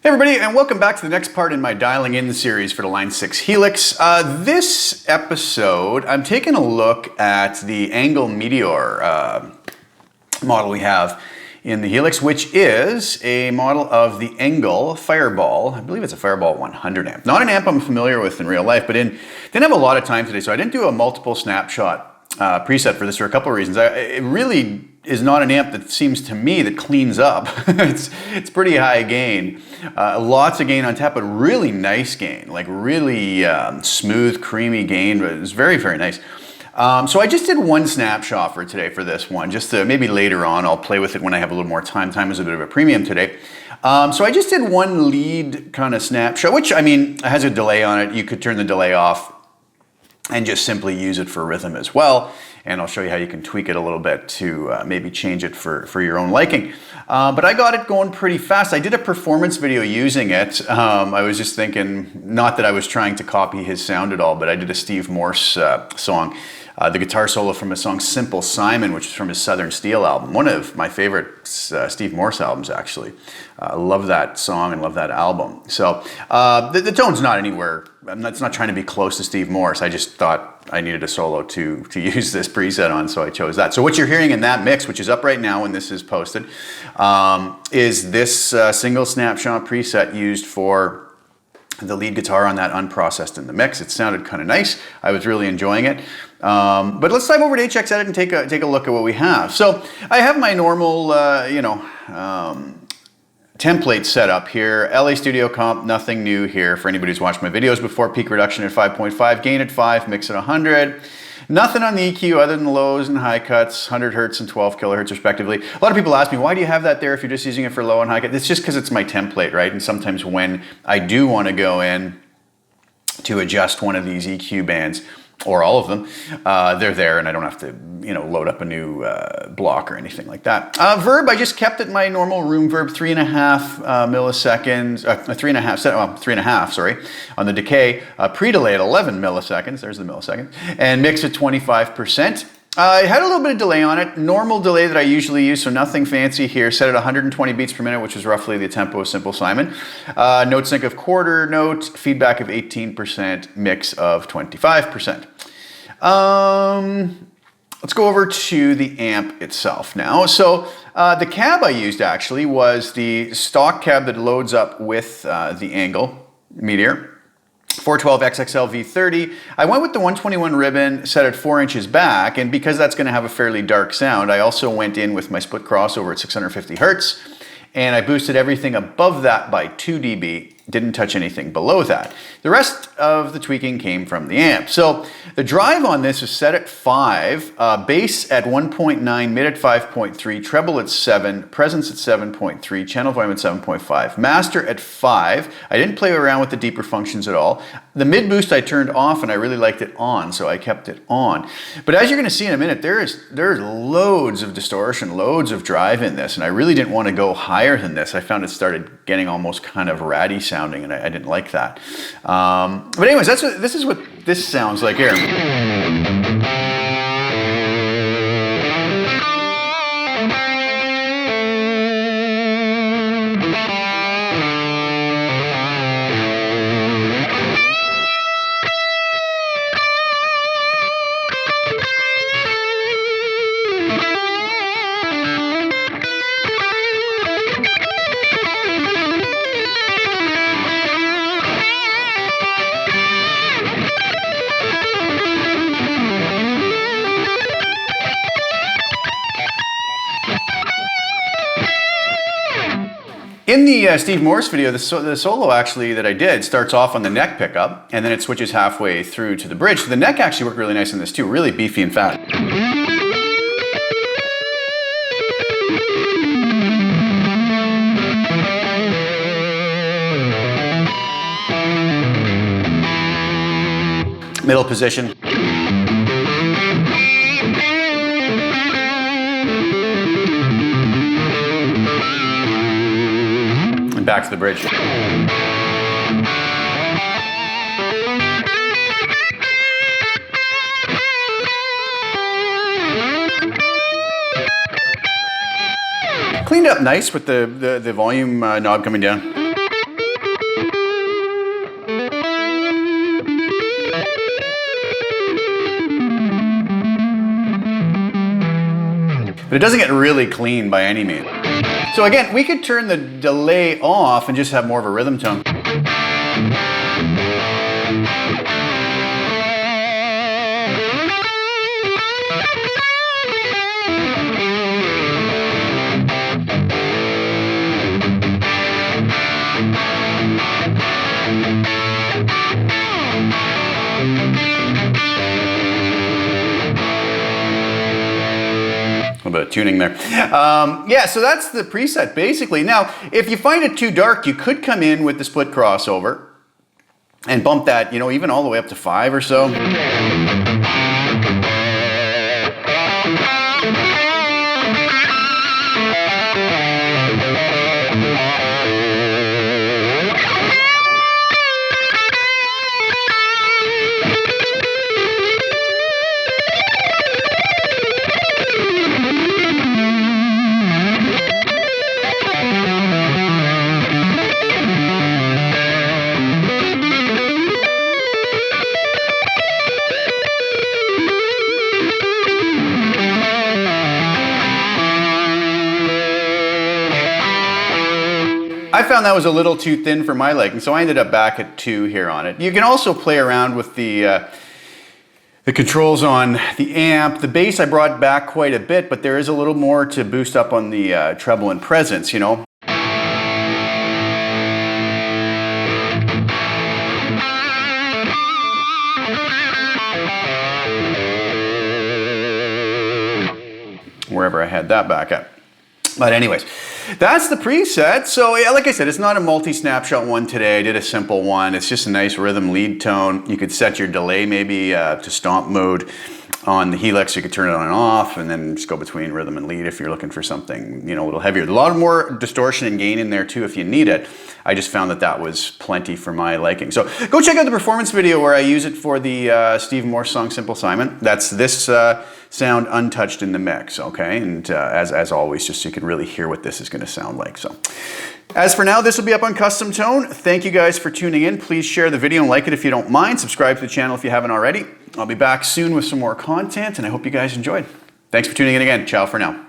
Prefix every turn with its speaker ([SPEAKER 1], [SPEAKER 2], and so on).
[SPEAKER 1] Hey everybody, and welcome back to the next part in my dialing in series for the Line 6 Helix. This episode, I'm taking a look at the Angl Meteor model we have in the Helix, which is a model of the Engl Fireball. I believe it's a Fireball 100 amp. Not an amp I'm familiar with in real life, but didn't have a lot of time today, so I didn't do a multiple snapshot preset for this for a couple of reasons. It really is not an amp that seems to me that cleans up. it's pretty high gain, lots of gain on tap, but really nice gain, like really smooth, creamy gain. But it's very, very nice. So I just did one snapshot for today for this one, just to maybe later on I'll play with it when I have a little more time. Time is a bit of a premium today. So I just did one lead kind of snapshot, which I mean has a delay on it. You could turn the delay off and just simply use it for rhythm as well. And I'll show you how you can tweak it a little bit to maybe change it for your own liking. But I got it going pretty fast. I did a performance video using it. I was just thinking, not that I was trying to copy his sound at all, but I did a Steve Morse song. The guitar solo from his song Simple Simon, which is from his Southern Steel album. One of my favorite Steve Morse albums, actually. I love that song and love that album. So the tone's not anywhere, it's not trying to be close to Steve Morse. I just thought I needed a solo to use this preset on, so I chose that. So what you're hearing in that mix, which is up right now when this is posted, is this single snapshot preset used for the lead guitar on that unprocessed in the mix. It sounded kind of nice. I was really enjoying it. But let's dive over to HX Edit and take a look at what we have. So I have my normal, template set up here. LA Studio Comp, nothing new here for anybody who's watched my videos before. Peak reduction at 5.5, gain at 5, mix at 100. Nothing on the EQ other than lows and high cuts, 100 hertz and 12 kilohertz respectively. A lot of people ask me, why do you have that there if you're just using it for low and high cut? It's just because it's my template, right? And sometimes when I do want to go in to adjust one of these EQ bands, or all of them, they're there and I don't have to, load up a new block or anything like that. Verb, I just kept it my normal room verb, 3.5 milliseconds, 3.5, sorry, on the decay. Pre-delay at 11 milliseconds, there's the millisecond, and mix at 25%. I had a little bit of delay on it, normal delay that I usually use, so nothing fancy here. Set at 120 beats per minute, which is roughly the tempo of Simple Simon. Note sync of quarter note, feedback of 18%, mix of 25%. Let's go over to the amp itself now. So the cab I used actually was the stock cab that loads up with the Angl Meteor. 412 XXL V30. I went with the 121 ribbon set at 4 inches back, and because that's going to have a fairly dark sound, I also went in with my split crossover at 650 hertz, and I boosted everything above that by 2 dB, didn't touch anything below that. The rest of the tweaking came from the amp. So the drive on this is set at 5, bass at 1.9, mid at 5.3, treble at 7, presence at 7.3, channel volume at 7.5, master at 5. I didn't play around with the deeper functions at all. The mid boost I turned off and I really liked it on, so I kept it on. But as you're going to see in a minute, there's loads of distortion, loads of drive in this, and I really didn't want to go higher than this. I found it started getting almost kind of ratty sounding, and I didn't like that. But anyways, this is what this sounds like here. In the Steve Morse video, the solo actually that I did starts off on the neck pickup, and then it switches halfway through to the bridge. So the neck actually worked really nice in this too, really beefy and fat. Middle position. Back to the bridge. Cleaned up nice with the volume knob coming down. but it doesn't get really clean by any means. So again, we could turn the delay off and just have more of a rhythm tone. A little bit of tuning there. Yeah, so that's the preset basically. Now, if you find it too dark, you could come in with the split crossover and bump that, you know, even all the way up to 5 or so. I found that was a little too thin for my liking, so I ended up back at 2 here on it. You can also play around with the controls on the amp. The bass I brought back quite a bit, but there is a little more to boost up on the treble and presence, you know. Wherever I had that back at. But anyways, that's the preset. So yeah, like I said, it's not a multi-snapshot one today. I did a simple one. It's just a nice rhythm lead tone. You could set your delay maybe to stomp mode on the Helix. You could turn it on and off and then just go between rhythm and lead if you're looking for something, you know, a little heavier. A lot more distortion and gain in there too if you need it. I just found that that was plenty for my liking. So go check out the performance video where I use it for the Steve Morse song Simple Simon. That's this sound untouched in the mix, okay? And as always, just so you can really hear what this is going to sound like. So as for now, this will be up on Custom Tone. Thank you guys for tuning in. Please share the video and like it if you don't mind. Subscribe to the channel if you haven't already. I'll be back soon with some more content, and I hope you guys enjoyed. Thanks for tuning in again. Ciao for now.